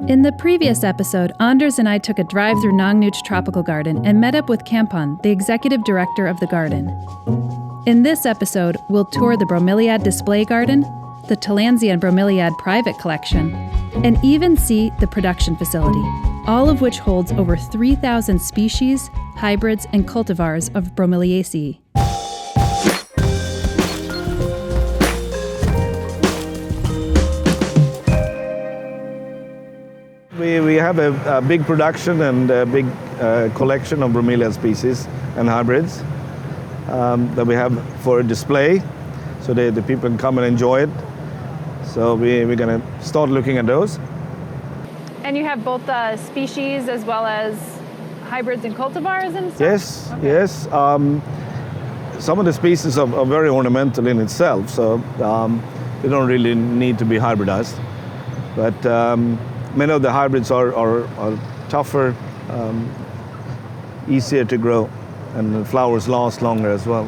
In the previous episode, Anders and I took a drive through Nong Nooch Tropical Garden and met up with Kampan, the executive director of the garden. In this episode, we'll tour the Bromeliad display garden, the Tillandsia and Bromeliad private collection, and even see the production facility, all of which holds over 3,000 species, hybrids, and cultivars of Bromeliaceae. We have a big production and a big collection of Bromeliad species and hybrids that we have for display, so the people can come and enjoy it. So we're going to start looking at those. And you have both species as well as hybrids and cultivars and stuff? Yes, okay. Yes. Some of the species are very ornamental in itself, so they don't really need to be hybridized. But many of the hybrids are tougher, easier to grow, and the flowers last longer as well.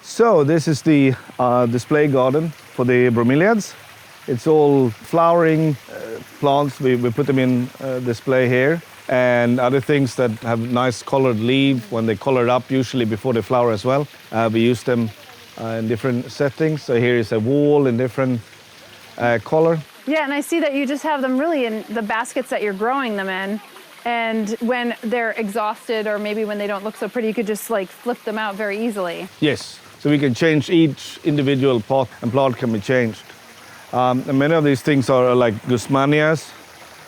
So this is the display garden for the bromeliads. It's all flowering plants. We put them in display here, and other things that have nice colored leaves when they color up, usually before they flower as well. We use them in different settings. So here is a wall in different color. Yeah, and I see that you just have them really in the baskets that you're growing them in. And when they're exhausted or maybe when they don't look so pretty, you could just like flip them out very easily. Yes, so we can change each individual pot and plant can be changed. And many of these things are like Guzmanias.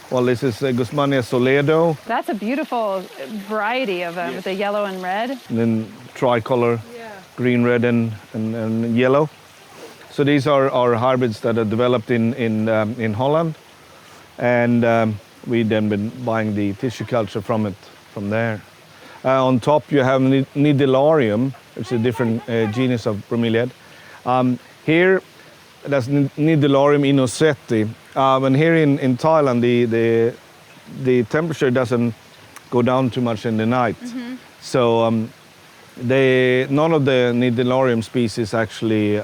Well, this is Guzmania Soledo. That's a beautiful variety of them, yes, with the yellow and red. And then tricolor, yeah, green, red, and yellow. So these are hybrids that are developed in Holland, and we then been buying the tissue culture from there. On top you have Nidilarium, which is a different genus of bromeliad. Here that's Nidilarium inoseti, and here in Thailand the temperature doesn't go down too much in the night, so none of the Nidilarium species actually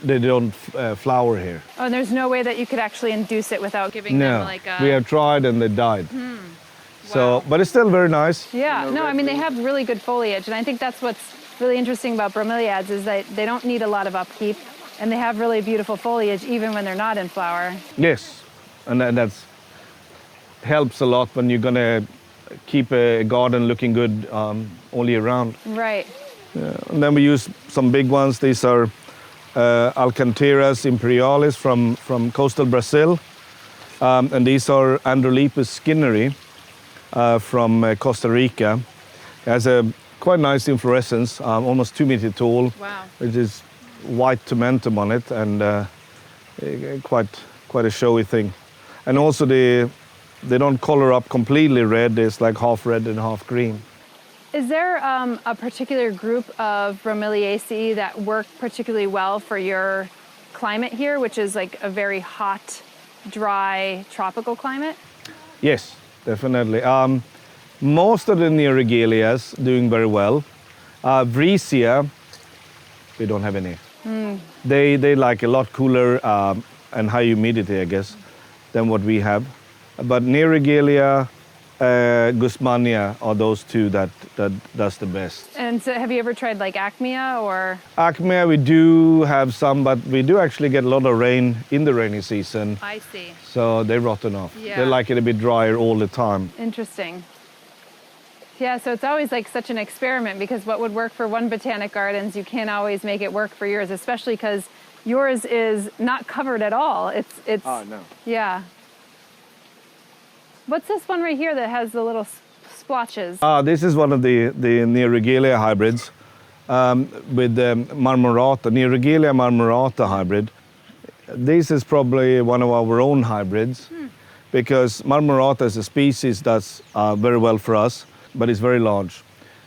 they don't flower here. Oh, and there's no way that you could actually induce it without giving them like a... we have tried and they died. Wow. So, but it's still very nice. Yeah, no, I mean, they have really good foliage, and I think that's what's really interesting about bromeliads is that they don't need a lot of upkeep, and they have really beautiful foliage even when they're not in flower. Yes, and that's helps a lot when you're gonna keep a garden looking good all year round. Right. Yeah. And then we use some big ones. These are Alcantarea imperialis from coastal Brazil, and these are Androlepis skinneri from Costa Rica. It has a quite nice inflorescence, almost 2 meters tall. Wow. Which is white tomentum on it, and quite a showy thing. And also they don't color up completely red. It's like half red and half green. Is there a particular group of Bromeliaceae that work particularly well for your climate here, which is like a very hot, dry, tropical climate? Yes, definitely. Most of the Neoregelias doing very well. Vriesia, we don't have any. They like a lot cooler and high humidity, I guess, than what we have. But Neoregelia, Guzmania are those two that does the best. And so have you ever tried like Acmea or? Acmea, we do have some, but we do actually get a lot of rain in the rainy season. I see. So they rotten off. Yeah. They like it a bit drier all the time. Interesting. Yeah, so it's always like such an experiment because what would work for one botanic gardens, you can't always make it work for yours, especially because yours is not covered at all. It's. Oh, no. Yeah. What's this one right here that has the little splotches? This is one of the Neoregelia hybrids with marmorata, Neoregelia marmorata hybrid. This is probably one of our own hybrids because marmorata is a species that's very well for us, but it's very large.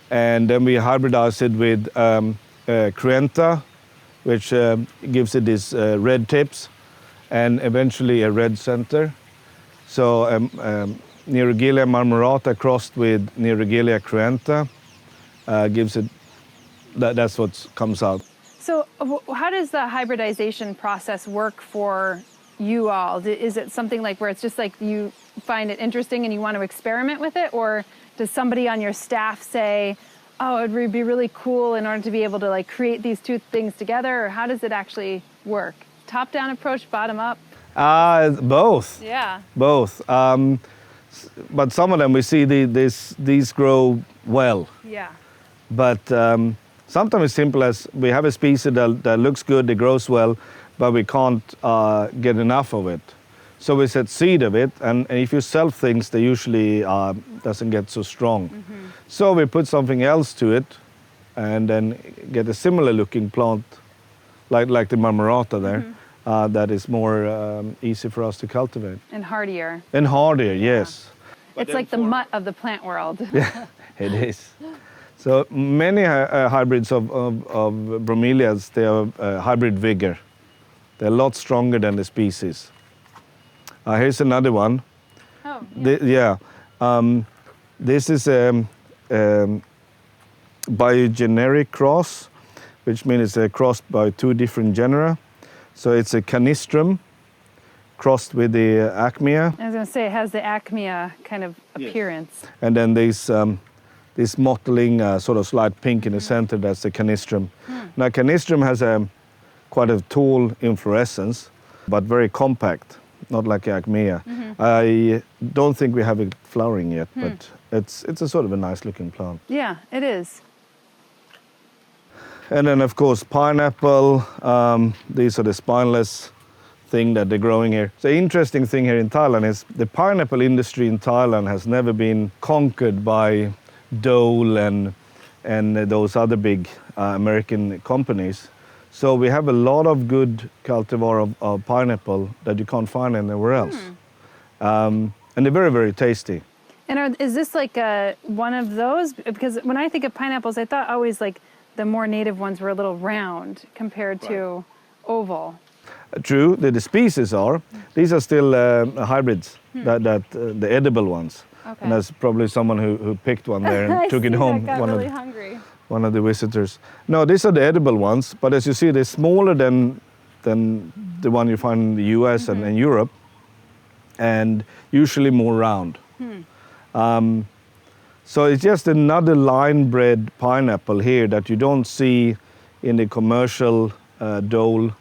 And then we hybridize it with cruenta, which gives it these red tips and eventually a red center. So Neoregelia marmorata crossed with Neoregelia cruenta gives it, that's what comes out. So how does the hybridization process work for you all? Is it something like where it's just like you find it interesting and you want to experiment with it? Or does somebody on your staff say, oh, it would be really cool in order to be able to like create these two things together? Or how does it actually work? Top-down approach, bottom-up? Both. Yeah. Both. But some of them we see these grow well. Yeah. But sometimes it's simple as we have a species that looks good, it grows well, but we can't get enough of it. So we set seed of it, and if you sell things, they usually doesn't get so strong. Mm-hmm. So we put something else to it, and then get a similar looking plant, like the marmorata there, that is more easy for us to cultivate. And hardier. And hardier, yes. It's like the mutt of the plant world. Yeah, it is. So many hybrids of bromeliads, they are hybrid vigor. They're a lot stronger than the species. Here's another one. Oh, yeah. This is a biogeneric cross, which means it's a cross by two different genera. So it's a canistrum crossed with the acmea. I was going to say it has the acmea kind of appearance. And then this mottling sort of slight pink in the center, that's the canistrum. Now canistrum has quite a tall inflorescence, but very compact, not like acmea. I don't think we have it flowering yet, but it's a sort of a nice looking plant. Yeah, it is. And then of course pineapple, these are the spineless thing that they're growing here. The interesting thing here in Thailand is the pineapple industry in Thailand has never been conquered by Dole and those other big American companies. So we have a lot of good cultivar of pineapple that you can't find anywhere else. And they're very, very tasty. And is this like one of those? Because when I think of pineapples, I thought always like the more native ones were a little round compared to oval. True, the species are. These are still hybrids, that the edible ones. Okay. And that's probably someone who picked one there and took it home. I got really hungry. One of the visitors. No, these are the edible ones, but as you see, they're smaller than the one you find in the US and in Europe, and usually more round. So it's just another line-bred pineapple here that you don't see in the commercial Dole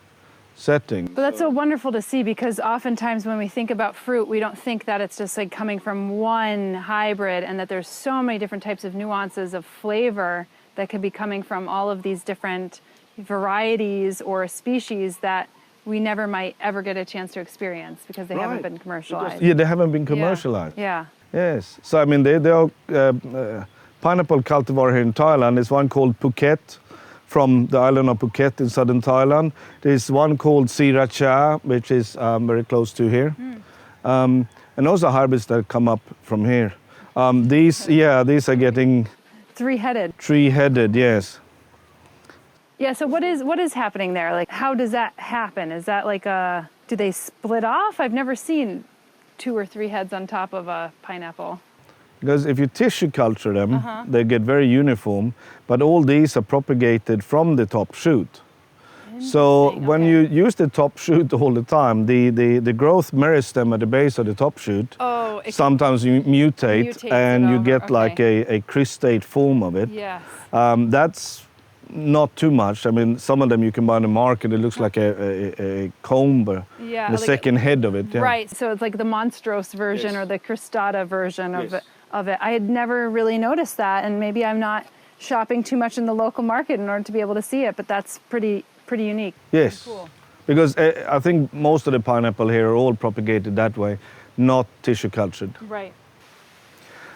setting. But that's so wonderful to see, because oftentimes when we think about fruit, we don't think that it's just like coming from one hybrid and that there's so many different types of nuances of flavor that could be coming from all of these different varieties or species that we never might ever get a chance to experience because they haven't been commercialized. Yeah, they haven't been commercialized. Yeah. Yes. So I mean, there are pineapple cultivar here in Thailand. There's one called Phuket, from the island of Phuket in southern Thailand. There's one called Sriracha, which is very close to here. And those are hybrids that come up from here. These are getting... Three-headed. Three-headed, yes. Yeah, so what is happening there? Like, how does that happen? Is that like do they split off? I've never seen 2 or 3 heads on top of a pineapple. Because if you tissue culture them, they get very uniform, but all these are propagated from the top shoot. So when you use the top shoot all the time, the growth mirrors them at the base of the top shoot. Oh, sometimes you mutate and you get like a crystate form of it. Yes. That's not too much. I mean, some of them you can buy in the market. It looks like a comb, the like second head of it. Yeah. Right. So it's like the monstrose version or the cristata version of it. I had never really noticed that, and maybe I'm not shopping too much in the local market in order to be able to see it. But that's pretty unique. Yes. Cool. Because I think most of the pineapple here are all propagated that way, not tissue cultured. Right.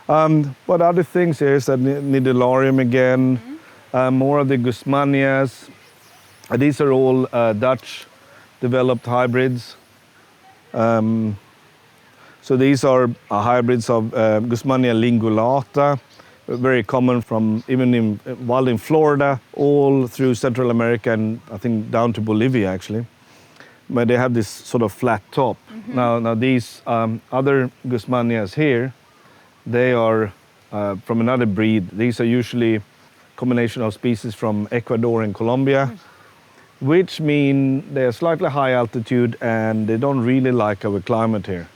What other things here is that Nidularium again. More of the Guzmanias. These are all Dutch developed hybrids. So these are hybrids of Guzmania lingulata, very common from even wild in Florida, all through Central America and I think down to Bolivia actually. But they have this sort of flat top. Now these other Guzmanias here, they are from another breed. These are usually combination of species from Ecuador and Colombia. which mean they're slightly high altitude and they don't really like our climate here.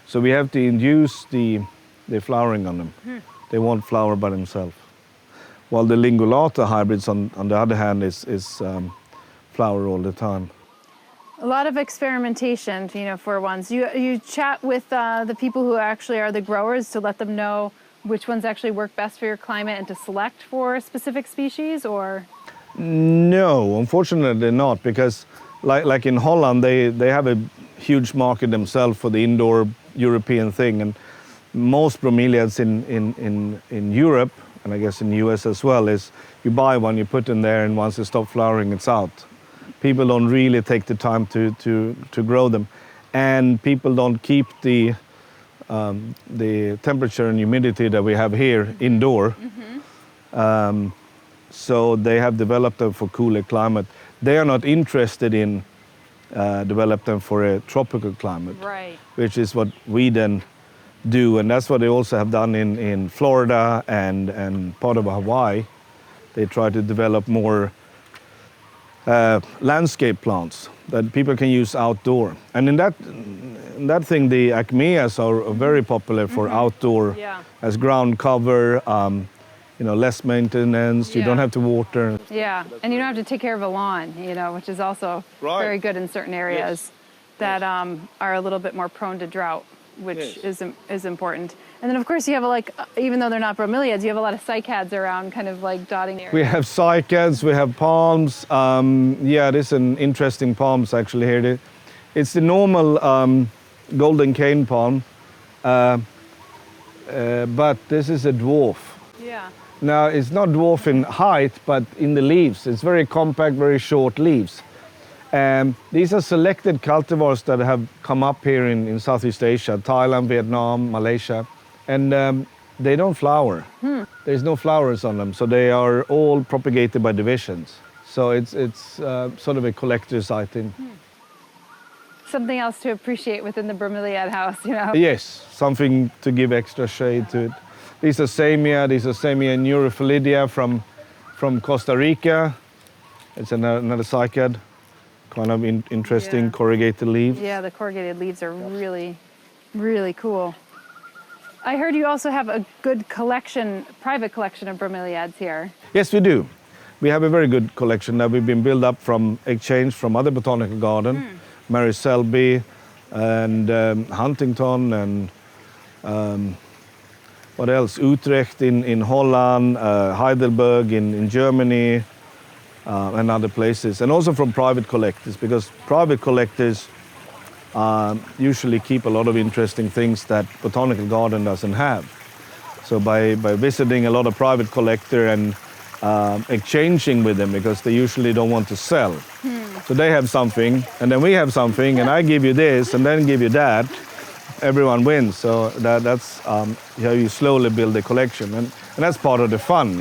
So we have to induce the flowering on them. They won't flower by themselves. While the lingulata hybrids, on the other hand, is flower all the time. A lot of experimentation, for ones. You chat with the people who actually are the growers to let them know which ones actually work best for your climate and to select for a specific species, or? No, unfortunately not, because like in Holland, they have a huge market themselves for the indoor European thing, and most bromeliads in Europe, and I guess in the US as well, is you buy one, you put in there, and once they stop flowering, it's out. People don't really take the time to grow them, and people don't keep the temperature and humidity that we have here indoor. So they have developed them for cooler climate. They are not interested in develop them for a tropical climate, Right. which is what we then do, and that's what they also have done in Florida and part of Hawaii. They try to develop more landscape plants that people can use outdoor. And in that thing, the acmeas are very popular for outdoor, Yeah. as ground cover, less maintenance, you don't have to water. Yeah, and you don't have to take care of a lawn, which is also Right. very good in certain areas that are a little bit more prone to drought, which is important. And then, of course, you have even though they're not bromeliads, you have a lot of cycads around, kind of like dotting the area. We have cycads, we have palms. There's an interesting palms actually here. It's the normal golden cane palm, but this is a dwarf. Yeah. Now, it's not dwarf in height, but in the leaves. It's very compact, very short leaves. These are selected cultivars that have come up here in Southeast Asia, Thailand, Vietnam, Malaysia, and they don't flower. There's no flowers on them, so they are all propagated by divisions. So it's sort of a collector's item. Something else to appreciate within the bromeliad house, Yes, something to give extra shade to it. These are Zamia neurophyllidia from Costa Rica. It's another cycad, kind of interesting corrugated leaves. Yeah, the corrugated leaves are really, really cool. I heard you also have a good private collection of bromeliads here. Yes, we do. We have a very good collection that we've been built up from exchange from other botanical garden, Mary Selby and Huntington and what else? Utrecht in Holland, Heidelberg in Germany, and other places. And also from private collectors, because private collectors usually keep a lot of interesting things that botanical garden doesn't have. So by visiting a lot of private collector and exchanging with them, because they usually don't want to sell. So they have something, and then we have something, and I give you this, and then give you that. Everyone wins. So that's how you slowly build a collection, and that's part of the fun,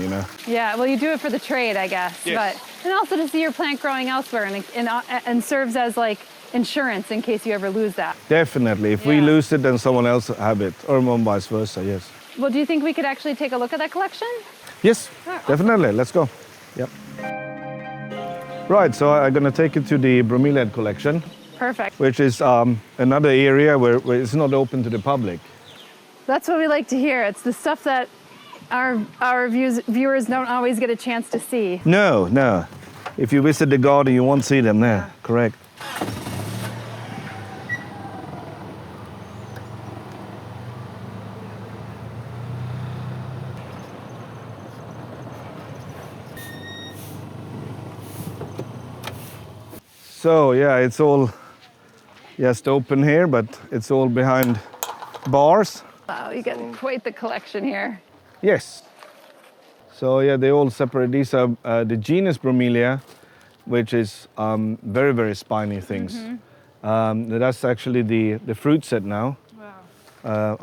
Yeah, well, you do it for the trade, I guess. Yes. And also to see your plant growing elsewhere, and serves as like insurance in case you ever lose that. Definitely. If we lose it, then someone else have it, or vice versa. Yes. Well, do you think we could actually take a look at that collection? Yes, definitely. Let's go. Yep. Right, so I'm going to take you to the Bromeliad collection, Perfect. which is another area where it's not open to the public. That's what we like to hear. It's the stuff that our viewers don't always get a chance to see. No. If you visit the garden, you won't see them there. Correct. So it's all just open here, but it's all behind bars. Wow, you got quite the collection here. Yes. So they all separate. These are the genus Bromelia, which is very, very spiny things. That's actually the fruit set now. Wow.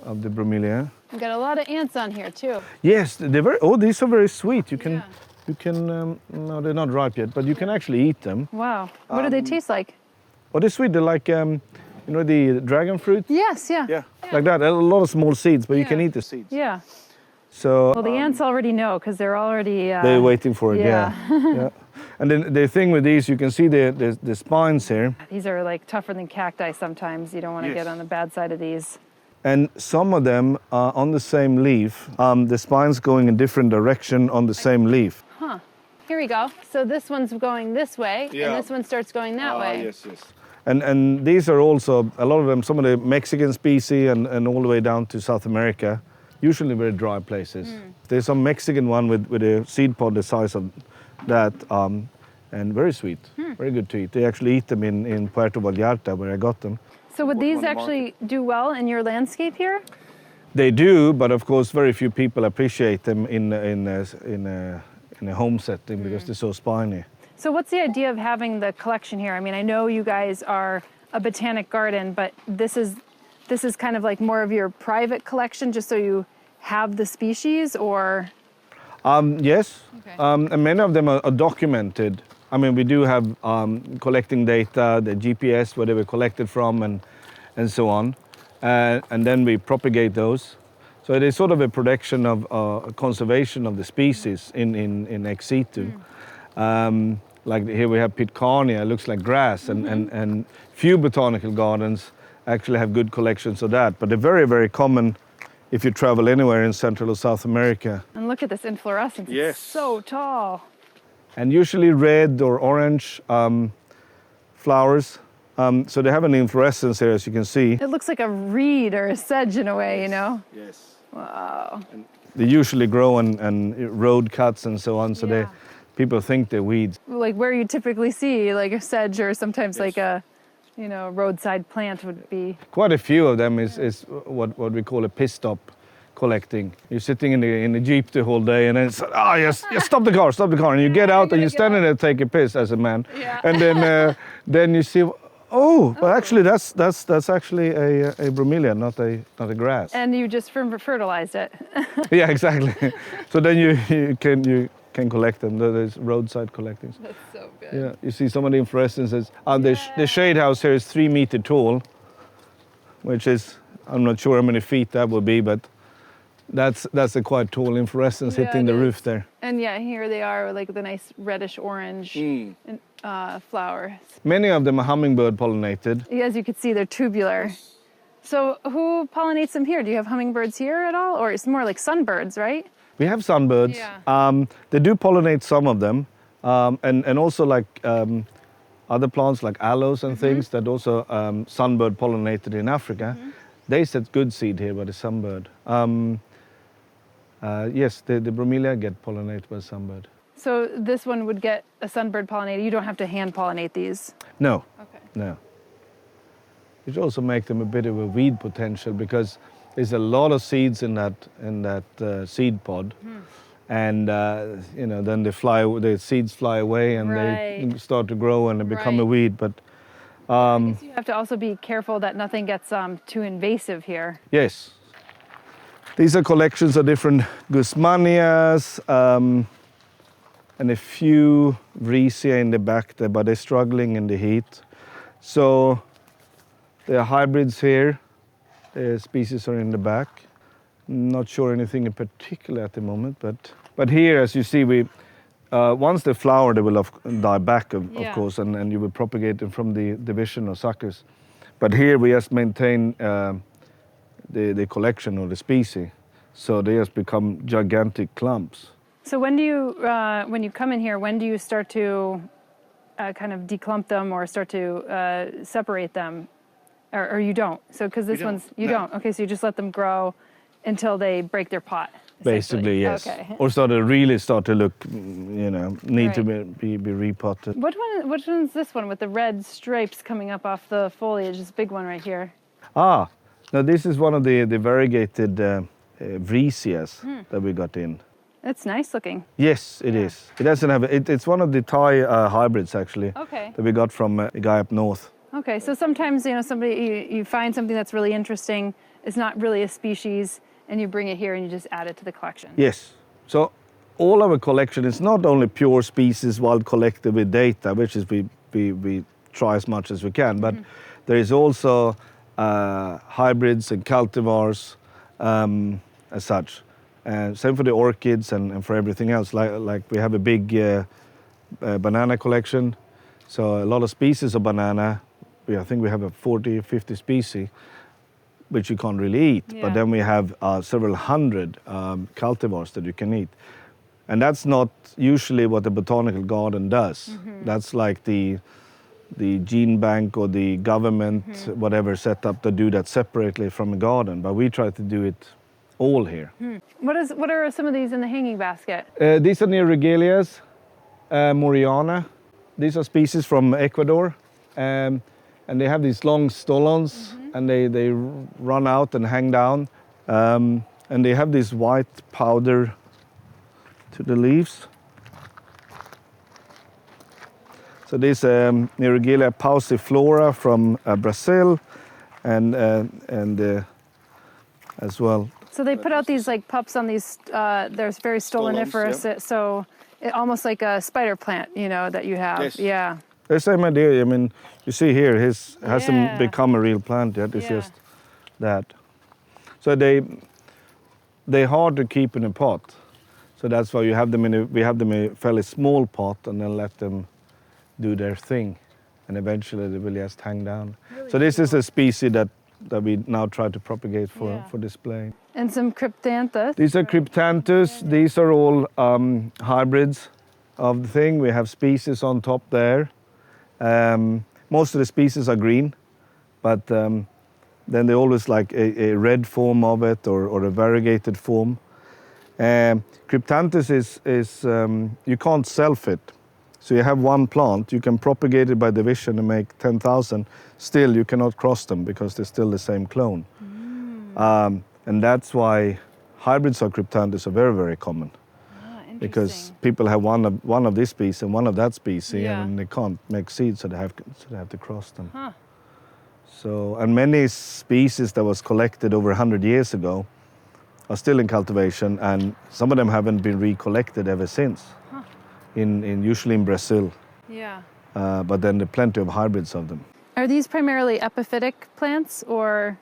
Of the Bromelia. You got a lot of ants on here too. Yes, these are very sweet. You can no, they're not ripe yet, but you can actually eat them. Wow. What do they taste like? Oh, they're sweet. They're like, the dragon fruit? Yes, yeah. Yeah, like that. A lot of small seeds, but you can eat the seeds. Yeah. So Well, the ants already know because they're already... they're waiting for it, yeah. Yeah. And then the thing with these, you can see the spines here. These are like tougher than cacti sometimes. You don't want to Yes. get on the bad side of these. And some of them are on the same leaf. The spine's going in different direction on the same leaf. Huh. Here we go. So this one's going this way, Yeah. and this one starts going that way. Yes. And these are also, a lot of them, some of the Mexican species and all the way down to South America, usually very dry places. There's some Mexican one with a seed pod the size of that, and very sweet, very good to eat. They actually eat them in Puerto Vallarta, where I got them. So would these actually do well in your landscape here? They do, but of course very few people appreciate them in a home setting because they're so spiny. So what's the idea of having the collection here? I mean, I know you guys are a botanic garden, but this is kind of like more of your private collection, just so you have the species, or? Yes, Okay. and many of them are documented. I mean, we do have collecting data, the GPS, where they were collected from, and so on. And then we propagate those. So it is sort of a protection of conservation of the species in ex situ. Like here we have Pitcairnia, it looks like grass, and few botanical gardens actually have good collections of that. But they're very, very common if you travel anywhere in Central or South America. And look at this inflorescence. Yes. It's so tall. And usually red or orange flowers. So they have an inflorescence here, as you can see. It looks like a reed or a sedge in a way, you know? Yes. Wow. They usually grow on road cuts and so on, so Yeah. people think they're weeds. Like where you typically see like a sedge or sometimes like a, roadside plant would be. Quite a few of them is what we call a piss stop collecting. You're sitting in the Jeep the whole day and then it's, yes, stop the car. And you get out and you're standing there take a piss as a man. Yeah. And then you see, but actually that's actually a bromelia, not a grass. And you just fertilized it. Yeah, exactly. So then you can collect them. There's roadside collectings. That's so good. Yeah, you see some of the inflorescences. The shade house here is 3 meters tall, which is, I'm not sure how many feet that would be, but that's a quite tall inflorescence hitting it the is. roof there. And yeah, here they are with like the nice reddish orange flowers. Many of them are hummingbird pollinated. As you can see, they're tubular. So who pollinates them here? Do you have hummingbirds here at all? Or it's more like sunbirds, right? We have sunbirds. Yeah. They do pollinate some of them, and also like other plants like aloes and things that also sunbird pollinated in Africa. They set good seed here by the sunbird. Yes, the bromelia get pollinated by sunbird. So this one would get a sunbird pollinated. You don't have to hand pollinate these. No, Okay. no. It also make them a bit of a weed potential because there's a lot of seeds in that seed pod, and then the seeds fly away and they start to grow and they become a weed. But You have to also be careful that nothing gets too invasive here. yes, these are collections of different Guzmanias and a few Ricea in the back there, but they're struggling in the heat. So there are hybrids here. The species are in the back. Not sure anything in particular at the moment, but here, as you see, once they flower, they will die back, of course, and you will propagate them from the division of suckers. But here we just maintain the collection of the species, so they just become gigantic clumps. So when you come in here, when do you start to kind of declump them or start to separate them? Or you don't? So because this one's, you don't. Okay, so you just let them grow until they break their pot. Basically, yes. Okay. Or really start to look, need to be repotted. Which one's this one with the red stripes coming up off the foliage? This big one right here. Now this is one of the variegated Riceas that we got in. It's nice looking. Yes, it is. It doesn't have, it's one of the Thai hybrids actually Okay. that we got from a guy up north. Okay, so sometimes, you find something that's really interesting, it's not really a species, and you bring it here and you just add it to the collection. Yes. So all our collection is not only pure species wild collected with data, which is we try as much as we can, but there is also hybrids and cultivars as such. Same for the orchids and for everything else. Like we have a big banana collection. So a lot of species of banana. I think we have a 40, 50 species, which you can't really eat. Yeah. But then we have several hundred cultivars that you can eat. And that's not usually what the botanical garden does. That's like the gene bank or the government, whatever, set up to do that separately from a garden. But we try to do it all here. What are some of these in the hanging basket? These are Neoregelias, mooreana. These are species from Ecuador. And they have these long stolons, and they run out and hang down. And they have this white powder to the leaves. So this Neoregelia pauciflora from Brazil, and as well. So they put out these like pups on these. There's very stoloniferous, so almost like a spider plant, you know, that you have. Yes. Yeah. The same idea. I mean, you see here, his hasn't become a real plant yet. It's just that. So they're hard to keep in a pot. So that's why we have them in a fairly small pot and then let them do their thing, and eventually they will just hang down. Really so this is a species that we now try to propagate for display. And some Cryptanthus. These are Cryptanthus. These are all hybrids of the thing. We have species on top there. Most of the species are green, but then they always like a red form of it or a variegated form. Cryptanthus is you can't self-it. So you have one plant, you can propagate it by division and make 10,000. Still, you cannot cross them because they're still the same clone. And that's why hybrids of Cryptanthus are very, very common. Because people have one of this species and one of that species, and they can't make seeds, so they have to cross them. So, and many species that was collected over 100 years ago are still in cultivation, and some of them haven't been recollected ever since. Usually in Brazil. Yeah. But then there are plenty of hybrids of them. Are these primarily epiphytic plants or?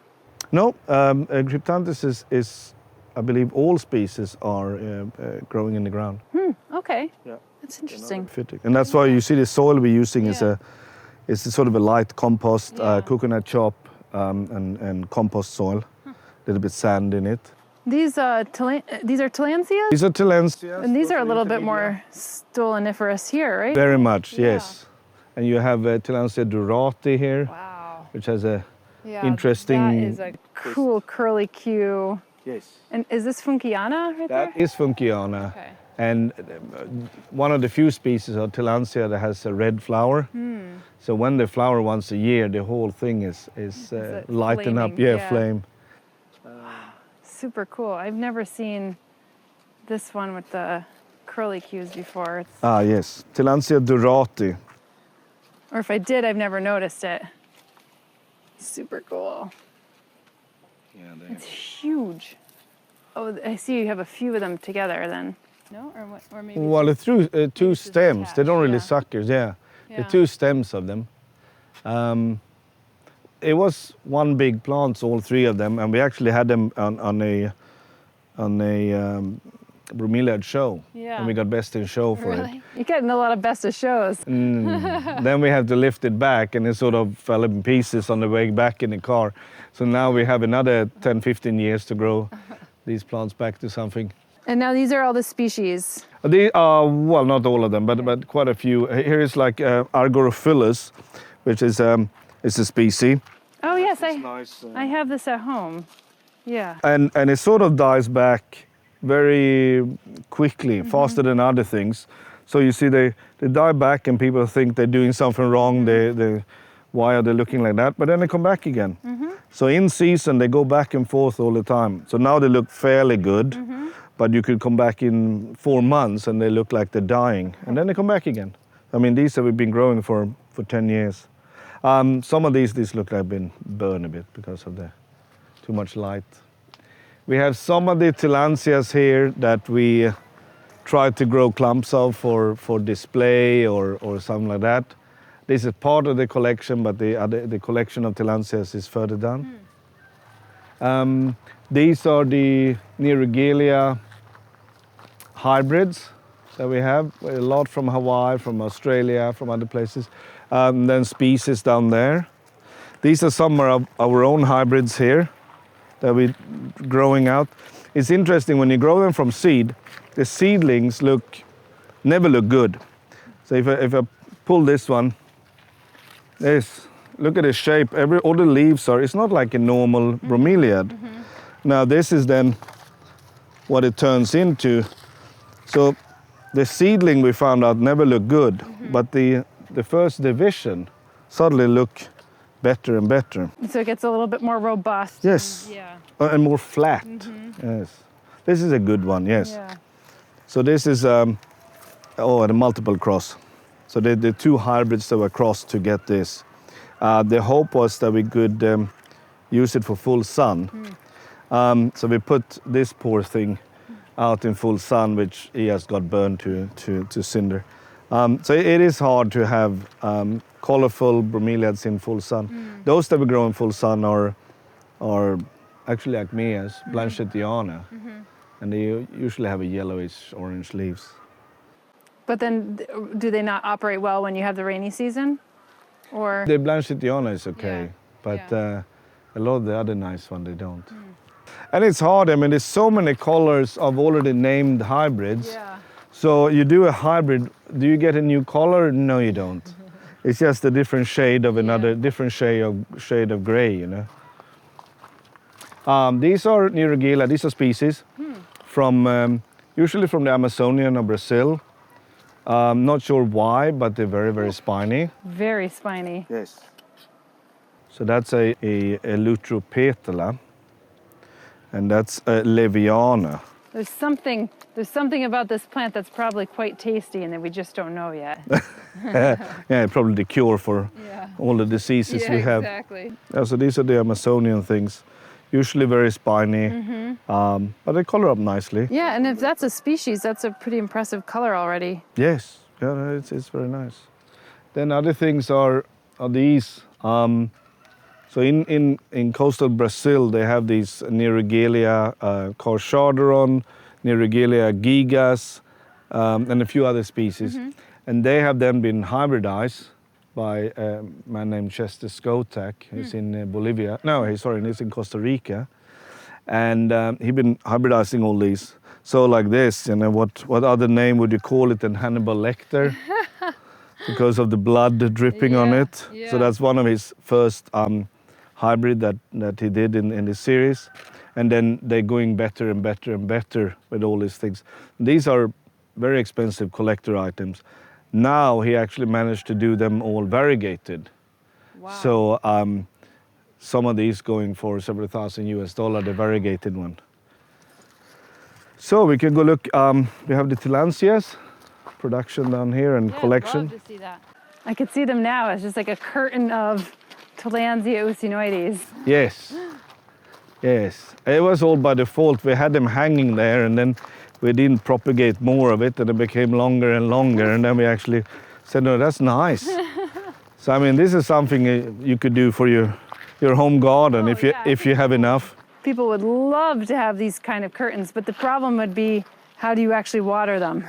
No, Cryptanthus is, I believe, all species are growing in the ground. Okay. Yeah. That's interesting. And that's why you see the soil we're using is a sort of a light compost, coconut chop, and compost soil. A little bit sand in it. These are Tillandsias? These are Tillandsia. And these are a little bit more stoloniferous here, right? Very much, yes. And you have Tillandsia dorati here, Wow. which has a interesting... That is a cool curly Q. Yes. And is this Funkiana right there? That is Funkiana. Okay. And one of the few species of Tillandsia that has a red flower. So when they flower once a year, the whole thing is lighting up, flame. Super cool. I've never seen this one with the curly cues before. Yes, Tillandsia dorati. Or if I did, I've never noticed it. Super cool. Yeah, it's huge. Oh, I see you have a few of them together then. No, or what? Or maybe. Well, the two stems. They don't really suckers. Yeah. The two stems of them. It was one big plant, all three of them, and we actually had them on a Bromeliad show. Yeah. And we got best in show for it. You're getting a lot of best of shows. Then we had to lift it back, and it sort of fell in pieces on the way back in the car. So now we have another 10, 15 years to grow these plants back to something. And now these are all the species. They are, well, not all of them, but quite a few. Here is like argyrophyllus, which is a species. Oh yes, Nice, I have this at home. Yeah. And it sort of dies back very quickly, faster than other things. So you see they die back and people think they're doing something wrong. Why are they looking like that? But then they come back again. So in season they go back and forth all the time. So now they look fairly good, but you could come back in 4 months and they look like they're dying. And then they come back again. I mean, these have been growing for 10 years. Some of these look like they've been burned a bit because of the too much light. We have some of the Tillandsias here that we try to grow clumps of for display or something like that. This is part of the collection, but the collection of Tillandsias is further down. These are the Neoregelia hybrids that we have, a lot from Hawaii, from Australia, from other places. Then species down there. These are some of our own hybrids here that we're growing out. It's interesting when you grow them from seed, the seedlings never look good. So if I pull this one, look at the shape. All the leaves it's not like a normal bromeliad. Now this is then what it turns into. So the seedling we found out never looked good, but the first division suddenly look better and better. So it gets a little bit more robust. Yes. And more flat. Yes. This is a good one, yes. Yeah. So this is a multiple cross. So the two hybrids that were crossed to get this. The hope was that we could use it for full sun. So we put this poor thing out in full sun, which he has got burned to cinder. So it is hard to have colorful bromeliads in full sun. Those that we grow in full sun are actually Acmeas, Blanchetiana, and they usually have a yellowish orange leaves. But then, do they not operate well when you have the rainy season? Or The Blanchetiana is okay, but a lot of the other nice ones, they don't. And it's hard, I mean, there's so many colors of already named hybrids. Yeah. So you do a hybrid, do you get a new color? No, you don't. It's just a different shade of another, different shade of gray, you know. These are Neoregelia, these are species from, usually from the Amazonian or Brazil. Not sure why, but they're very, very spiny. Very spiny. Yes. So that's a eleutheropetala, and that's a leviana. There's something about this plant that's probably quite tasty and that we just don't know yet. Yeah, probably the cure for all the diseases we have. Exactly. Yeah, so these are the Amazonian things, usually very spiny, but they color up nicely. Yeah, and if that's a species, that's a pretty impressive color already. Yes, yeah, no, it's very nice. Then other things are these. So in coastal Brazil, they have these Neoregelia Carcharodon, Neoregelia gigas, and a few other species. And they have then been hybridized by a man named Chester Skotak. He's in Bolivia. No, he's in Costa Rica. And he's been hybridizing all these. So like this, you know, what other name would you call it than Hannibal Lecter? Because of the blood dripping on it. Yeah. So that's one of his first hybrid that he did in this series. And then they're going better and better and better with all these things. These are very expensive collector items. Now he actually managed to do them all variegated. Wow. So some of these going for several thousand US dollars, the variegated one. So we can go look, we have the Tillandsias, production down here and collection. I'd love to see that. I could see them now. It's just like a curtain of Tillandsia usinoides. Yes, yes. It was all by default. We had them hanging there and then we didn't propagate more of it and it became longer and longer and then we actually said, no, that's nice. So I mean, this is something you could do for your home garden if you have enough. People would love to have these kind of curtains, but the problem would be, how do you actually water them?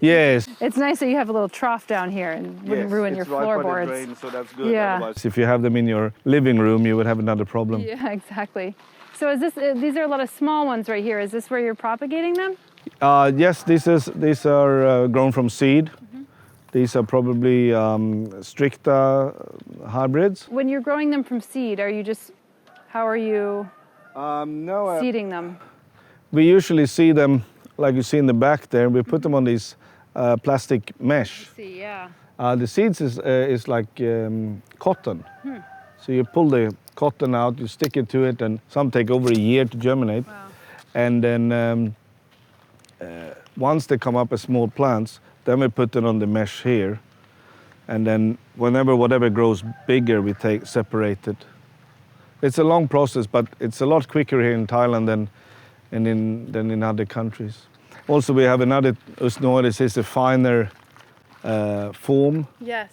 Yes. It's nice that you have a little trough down here and wouldn't ruin your floorboards. Right by the drain, so that's good. Yeah. Otherwise, if you have them in your living room, you would have another problem. Yeah, exactly. So is this? These are a lot of small ones right here. Is this where you're propagating them? Yes, these are grown from seed. These are probably stricta hybrids. When you're growing them from seed, how are you seeding them? We usually see them like you see in the back there. We put them on these plastic mesh. See, yeah. The seeds is like cotton. So you pull the cotton out, you stick it to it, and some take over a year to germinate. Wow. And then once they come up as small plants, then we put them on the mesh here. And then whatever grows bigger, we separate it. It's a long process, but it's a lot quicker here in Thailand than in other countries. Also, we have another usinoides, is a finer form Yes.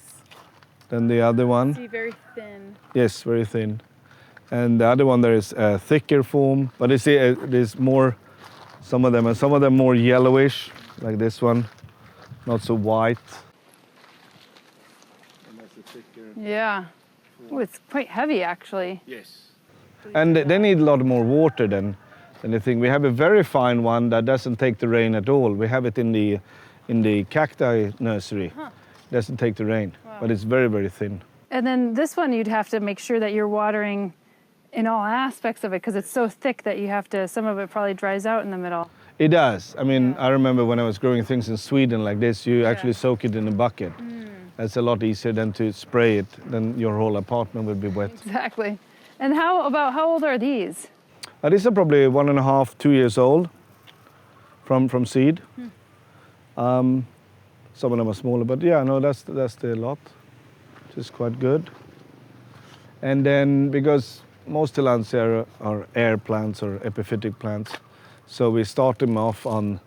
than the other one. See, very thin. Yes, very thin. And the other one there is a thicker form, but you see there's more Some of them, and some of them more yellowish, like this one, not so white. And that's a thicker. Yeah. Oh, it's quite heavy, actually. Yes. And they need a lot more water than anything. We have a very fine one that doesn't take the rain at all. We have it in the cacti nursery. Doesn't take the rain, but it's very, very thin. And then this one, you'd have to make sure that you're watering in all aspects of it because it's so thick that you have to, some of it probably dries out in the middle. It does. I mean, I remember when I was growing things in Sweden like this, you actually soak it in a bucket. That's a lot easier than to spray it, then your whole apartment would be wet. Exactly. And how old are these? These are probably 1.5, 2 years old from seed. Some of them are smaller, but yeah, no, that's the lot, which is quite good. And then because most Tillandsia are air plants or epiphytic plants, so we start them off on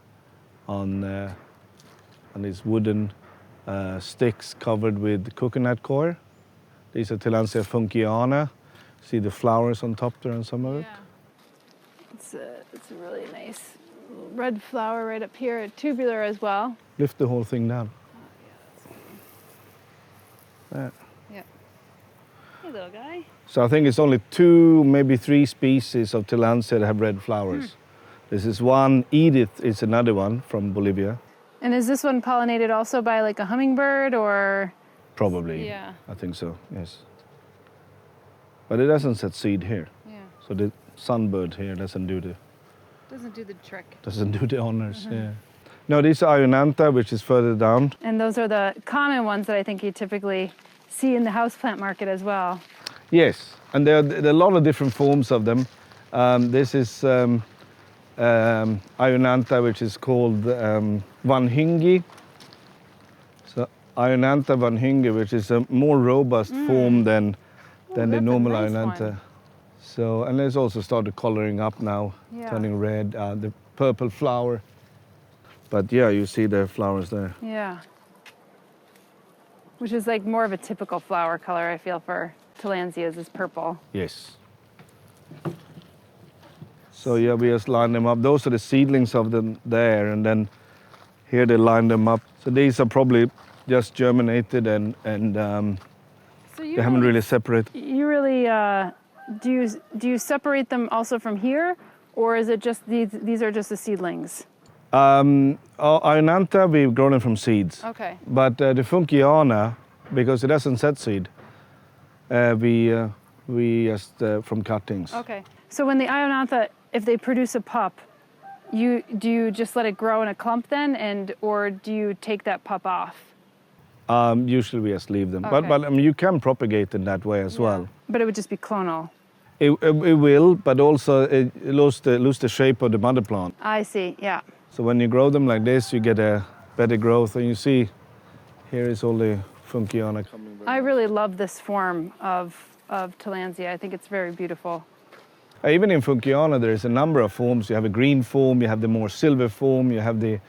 these wooden sticks covered with coconut coir. These are Tillandsia funkiana. See the flowers on top there and some of it? It's a really nice red flower right up here, tubular as well. Lift the whole thing down. Yeah. Hey, little guy. So I think it's only 2, maybe 3 species of Tillandsia that have red flowers. This is one. Edith is another one from Bolivia. And is this one pollinated also by like a hummingbird or? Probably. Yeah. I think so, yes. But it doesn't set seed here. Yeah. So the sunbird here doesn't do the trick. Doesn't do the honors, yeah. No, these are Ionantha, which is further down. And those are the common ones that I think you typically see in the houseplant market as well. Yes, and there are a lot of different forms of them. This is Ionantha, which is called Vanhingi. So Ionantha vanhingi, which is a more robust form than the normal nice Ionantha. one. So, and it's also started coloring up now, turning red, the purple flower. But yeah, you see the flowers there. Yeah. Which is like more of a typical flower color, I feel, for Tillandsias is purple. Yes. So yeah, we just line them up. Those are the seedlings of them there, and then here they line them up. So these are probably just germinated and So you they haven't really separated. You really do you separate them also from here, or is it just these are just the seedlings? Ionantha, we've grown them from seeds. Okay. But the funkiana, because it doesn't set seed, we just from cuttings. Okay. So when the Ionantha, if they produce a pup, do you just let it grow in a clump then, or do you take that pup off? Usually we just leave them. Okay. But I mean, you can propagate in that way as well. But it would just be clonal. It will, but also it lose the shape of the mother plant. I see, yeah. So when you grow them like this, you get a better growth. And you see, here is all the funkiana coming. I really love this form of Tillandsia. I think it's very beautiful. Even in funkiana, there is a number of forms. You have a green form, you have the more silver form, you have the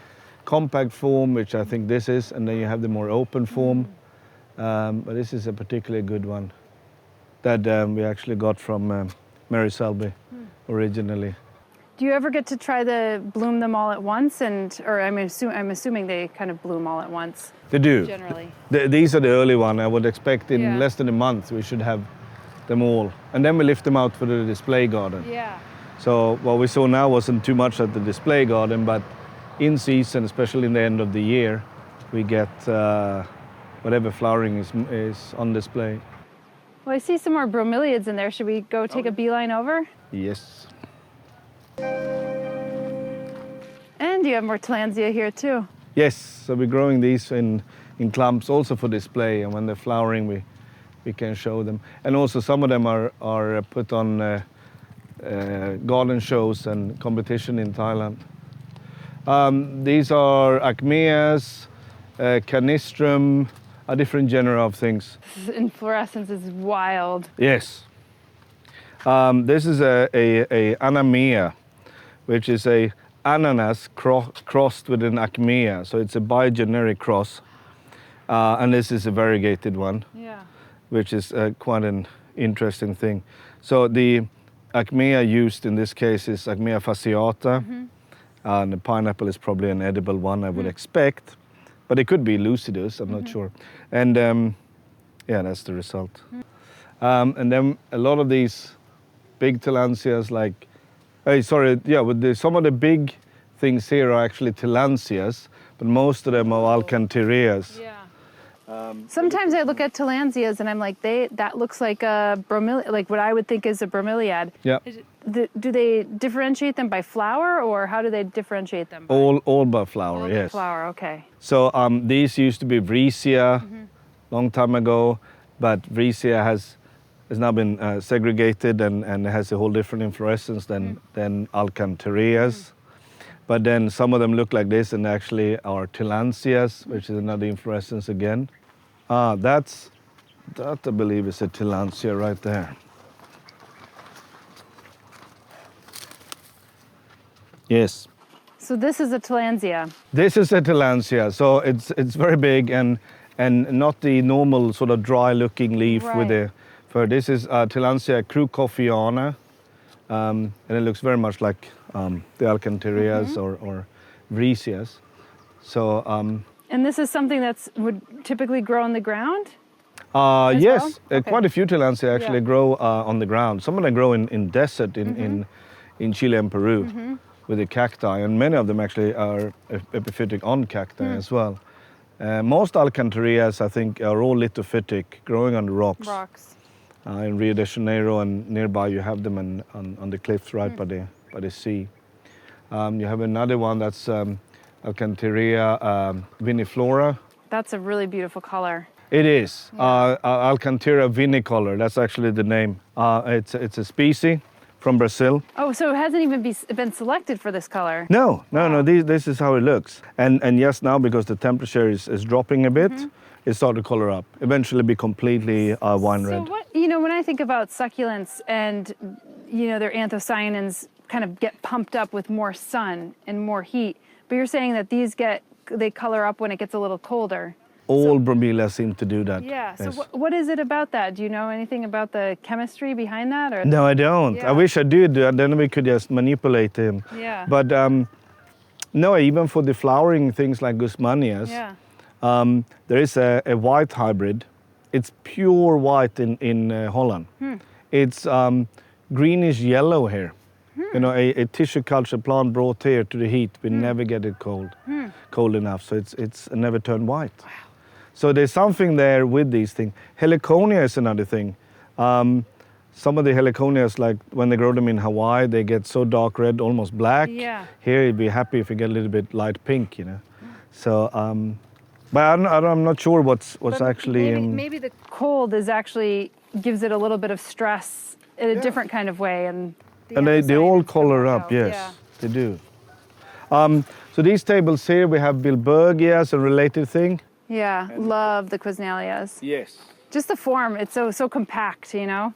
compact form, which I think this is, and then you have the more open form. But this is a particularly good one that we actually got from Mary Selby originally. Do you ever get to try to bloom them all at once? Or I'm assuming they kind of bloom all at once. They do. Generally. These are the early one. I would expect in Yeah. less than a month we should have them all. And then we lift them out for the display garden. Yeah. So what we saw now wasn't too much at the display garden, but in season, especially in the end of the year, we get whatever flowering is on display. Well, I see some more bromeliads in there. Should we go take a beeline over? Yes. And you have more Tillandsia here too. Yes, so we're growing these in clumps also for display, and when they're flowering we can show them. And also some of them are put on garden shows and competition in Thailand. These are acmeas, canistrum, a different genera of things. This inflorescence is wild. Yes. This is a anamea, which is a ananas crossed with an acmea. So it's a bigeneric cross. And this is a variegated one, Yeah. which is quite an interesting thing. So the acmea used in this case is Acmea fasciata. And the pineapple is probably an edible one, I would expect. But it could be lucidus, I'm not sure. And yeah, that's the result. And then a lot of these big tillandsias like, some of the big things here are actually tillandsias, but most of them are alcantareas. Yeah. Sometimes I look at tillandsias and I'm like, that looks like a bromeliad, like what I would think is a bromeliad. Yeah. Do they differentiate them by flower, or how do they differentiate them? All by flower, All yes. by flower, okay. So these used to be Vreesia long time ago, but Vreesia has now been segregated and has a whole different inflorescence than Alcantareas. But then some of them look like this and actually are tillandsias, which is another inflorescence again. That I believe is a tillandsia right there. Yes. So this is a tillandsia. This is a tillandsia, so it's very big and not the normal sort of dry-looking leaf with the fur. This is tillandsia crucoffiana, and it looks very much like the Alcantareas or Vreesias. So. And this is something that would typically grow on the ground? Yes, well? Okay. quite a few tillandsia actually grow on the ground. Some of them grow in desert in Chile and Peru. With the cacti, and many of them actually are epiphytic on cacti as well. Most Alcantareas, I think, are all lithophytic, growing on the rocks. In Rio de Janeiro and nearby, you have them on the cliffs right by the sea. You have another one that's Alcantarea viniflora. That's a really beautiful color. It is. Alcantarea vinicolor, that's actually the name. It's a species from Brazil. Oh, so it hasn't even been selected for this color? No. This is how it looks. And yes, now because the temperature is dropping a bit, it started to color up. Eventually be completely wine red. So when I think about succulents and, their anthocyanins kind of get pumped up with more sun and more heat, but you're saying that they color up when it gets a little colder. All bromeliads seem to do that. Yeah, so yes. what is it about that? Do you know anything about the chemistry behind that? Or no, I don't. Yeah. I wish I did, then we could just manipulate them. Yeah. But no, even for the flowering things like Guzmanias, there is a white hybrid. It's pure white in Holland. It's greenish yellow here. A tissue culture plant brought here to the heat, we never get it cold enough, so it's never turned white. Wow. So there's something there with these things. Heliconia is another thing. Some of the heliconias, like when they grow them in Hawaii, they get so dark red, almost black. Yeah. Here you'd be happy if you get a little bit light pink, So, but I'm not sure what's actually. Maybe the cold gives it a little bit of stress in a different kind of way, and they all color up. Yes, they do. So these tables here, we have Billbergias, a related thing. Yeah, love the Quesnelias. Yes. Just the form, it's so compact, A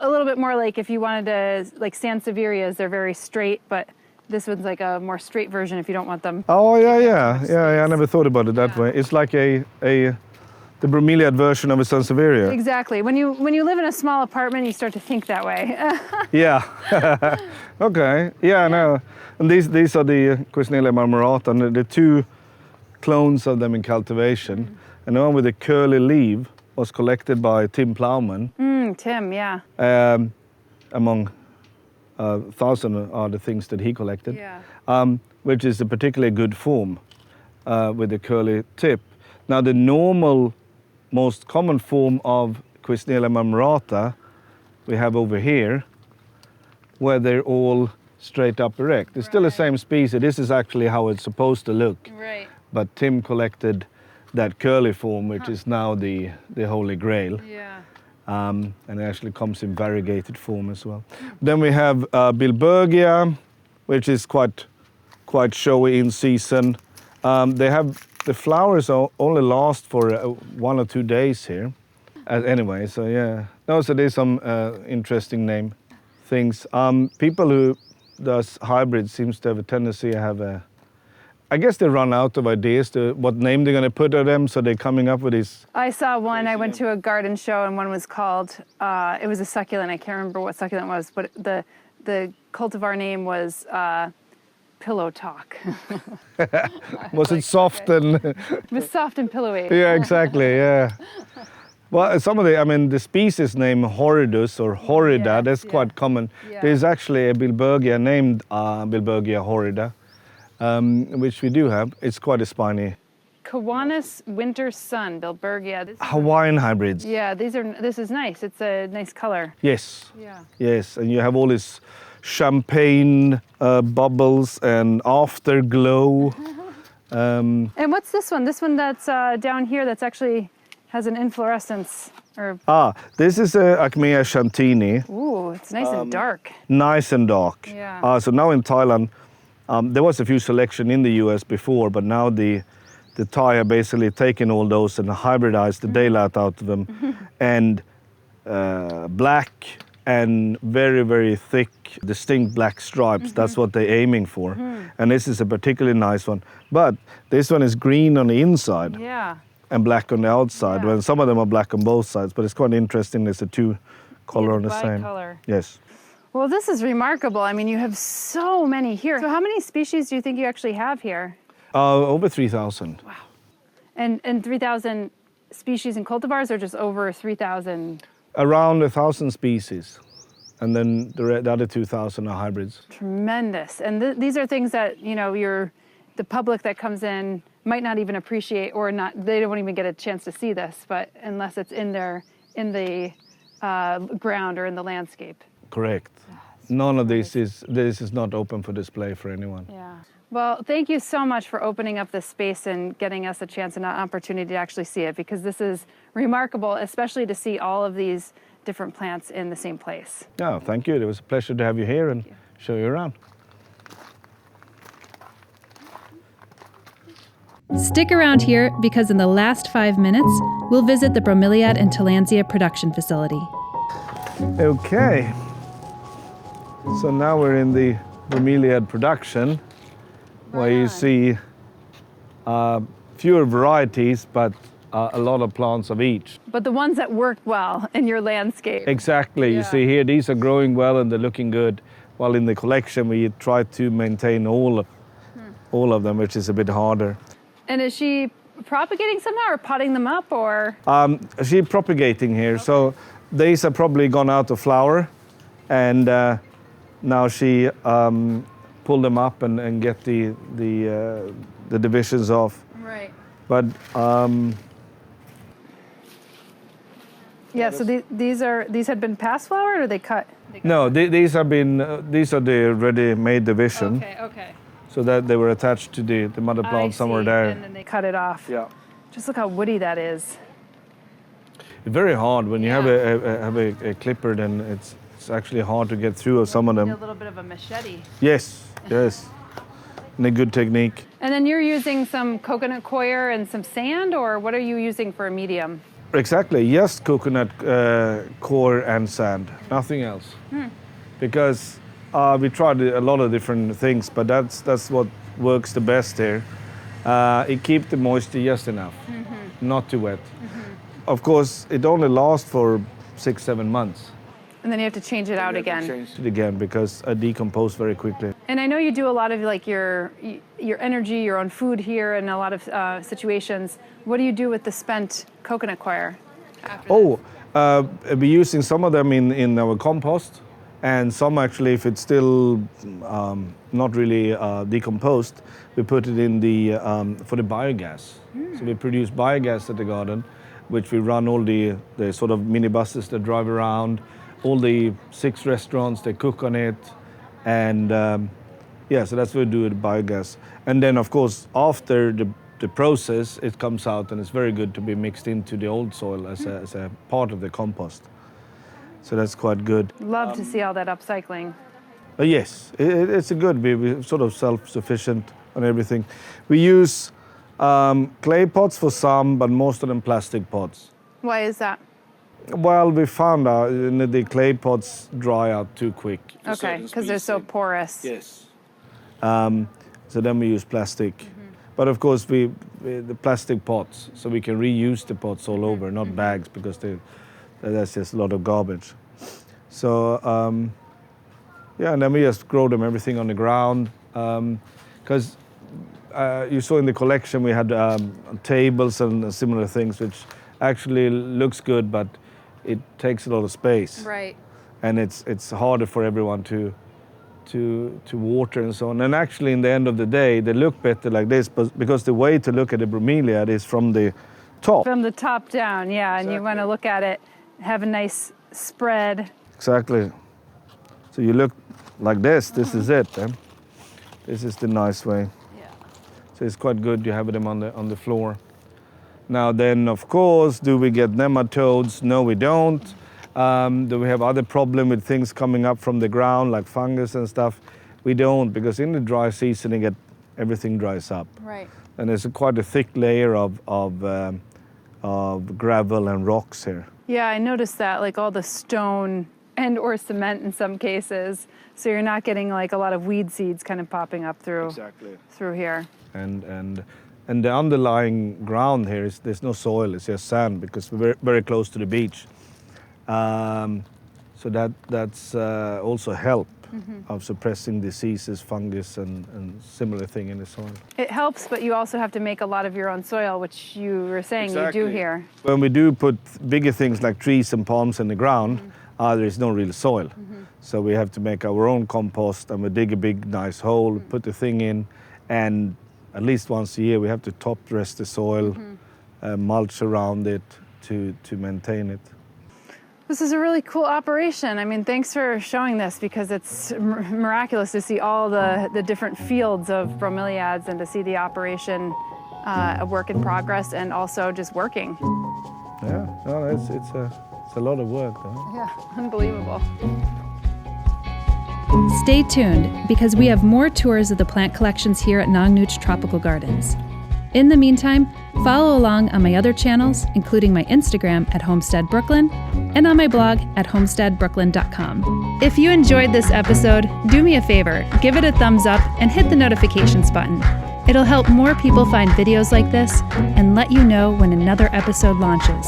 little bit more like if you wanted to, like Sansevierias, they're very straight, but this one's like a more straight version if you don't want them. Oh, yeah, I never thought about it that way. It's like the bromeliad version of a Sansevieria. Exactly. When you live in a small apartment, you start to think that way. Yeah. Okay. Yeah, no. And these are the Quesnelia marmorata, and the two clones of them in cultivation. And the one with the curly leaf was collected by Tim Plowman. Tim, yeah. Among 1,000 other things that he collected. Yeah. Which is a particularly good form with the curly tip. Now the most common form of Quesnelia marmorata we have over here, where they're all straight up erect. It's still the same species. This is actually how it's supposed to look. Right. But Tim collected that curly form, which is now the holy grail. Yeah. And it actually comes in variegated form as well. Then we have Billbergia, which is quite showy in season. The flowers only last for 1 or 2 days here. Anyway, so yeah. So there's some interesting things. People who does hybrids seems to have a tendency to I guess they run out of ideas to what name they're going to put on them, so they're coming up with these. I saw one. I went to a garden show, and one was called. It was a succulent. I can't remember what succulent was, but the cultivar name was pillow talk. Was it soft and... It was soft and pillowy. Yeah, exactly, yeah. Well, some of the species name Horridus or Horrida, Yes, that's yeah. quite common. Yeah. There's actually a Billbergia named Billbergia horrida, which we do have. It's quite a spiny. Kiwanis winter sun, Billbergia. This is- Hawaiian hybrids. Yeah, this is nice. It's a nice color. Yes, Yeah. yes, and you have all this champagne bubbles and afterglow. And what's this one? This one that's down here that's actually has an inflorescence. Or This is a Acmea chantini, ooh, it's nice and dark. nice and dark. Yeah. So now in Thailand, there was a few selection in the US before, but now the Thai are basically taking all those and hybridized the daylight out of them, and black and very, very thick, distinct black stripes. That's what they're aiming for. And this is a particularly nice one. But this one is green on the inside Yeah. and black on the outside. Yeah. When some of them are black on both sides, but it's quite interesting. There's a two color Yeah, on the same. bicolor. Yes. Well, this is remarkable. I mean, you have so many here. So how many species do you think you actually have here? Over 3,000. And 3,000 species and cultivars, or just over 3,000? Around 1,000 species. And then the other 2,000 are hybrids. Tremendous. And these are things that, you know, the public that comes in might not even appreciate, or not, they don't even get a chance to see this, but unless it's in the ground or in the landscape. Correct. None of this is not open for display for anyone. Yeah. Well, thank you so much for opening up this space and getting us a chance and an opportunity to actually see it, because this is remarkable, especially to see all of these different plants in the same place. Yeah, thank you. It was a pleasure to have you here and show you around. Stick around here because in the last 5 minutes, we'll visit the Bromeliad and Tillandsia production facility. Okay. So now we're in the Bromeliad production, where you see fewer varieties, but a lot of plants of each. But the ones that work well in your landscape. Exactly. Yeah. You see here, these are growing well and they're looking good. While in the collection, we try to maintain all of them, which is a bit harder. And is she propagating somehow or potting them up, or? She's propagating here, so these are probably gone out of flower, and now she pulled them up and get the divisions off. Right. But Yeah, so these had been past flowered, or they cut? no, these are the ready-made division, Okay. so that they were attached to the mother plant somewhere there. And then they cut it off. Yeah. Just look how woody that is. Very hard when you have a clipper. Then it's actually hard to get through some of A them. little bit of a machete. Yes, and a good technique. And then you're using some coconut coir and some sand, or what are you using for a medium? Exactly, just coconut core and sand, nothing else. Because we tried a lot of different things, but that's what works the best here. It keeps the moisture just enough, not too wet. Of course, it only lasts for 6-7 months. And then you have to change it out again. Change it again because it decomposes very quickly. And I know you do a lot of like your energy, your own food here, in a lot of situations. What do you do with the spent coconut coir? We're using some of them in our compost, and some actually, if it's still not really decomposed, we put it in for the biogas. So we produce biogas at the garden, which we run all the sort of minibuses that drive around, all the 6 restaurants, they cook on it, and so that's what we do with biogas. And then, of course, after the process, it comes out, and it's very good to be mixed into the old soil as a part of the compost. So that's quite good. Love to see all that upcycling. Yes, it's a good. We're sort of self-sufficient on everything. We use clay pots for some, but most of them plastic pots. Why is that? Well, we found out the clay pots dry out too quick. Okay, because they're so porous. Yes. So then we use plastic. But of course, the plastic pots, so we can reuse the pots all over, not bags, because that's just a lot of garbage. So, and then we just grow them everything on the ground, Because you saw in the collection we had tables and similar things, which actually looks good, but it takes a lot of space. Right. And it's harder for everyone to water and so on. And actually, in the end of the day, they look better like this, but because the way to look at a bromeliad is from the top. From the top down, yeah, exactly. And you want to look at it, have a nice spread. Exactly. So you look like this. This is it. This is the nice way. Yeah. So it's quite good. You have them on the floor. Now then, of course, do we get nematodes? No, we don't. Do we have other problem with things coming up from the ground like fungus and stuff? We don't, because in the dry season everything dries up. Right. And there's quite a thick layer of gravel and rocks here. Yeah, I noticed that, like all the stone and or cement in some cases. So you're not getting like a lot of weed seeds kind of popping up through here. And the underlying ground here there's no soil, it's just sand because we're very close to the beach. So that's also help of suppressing diseases, fungus and similar thing in the soil. It helps, but you also have to make a lot of your own soil, which you were saying you do here. When we do put bigger things like trees and palms in the ground, there is no real soil. So we have to make our own compost, and we dig a big nice hole, put the thing in, and at least once a year we have to top dress the soil, mulch around it to maintain it. This is a really cool operation. I mean, thanks for showing this, because it's miraculous to see all the different fields of bromeliads and to see the operation a work in progress and also just working. Yeah, no, it's a lot of work though. Yeah, unbelievable. Stay tuned, because we have more tours of the plant collections here at Nong Nooch Tropical Gardens. In the meantime, follow along on my other channels, including my Instagram at Homestead Brooklyn and on my blog at homesteadbrooklyn.com. If you enjoyed this episode, do me a favor, give it a thumbs up and hit the notifications button. It'll help more people find videos like this and let you know when another episode launches.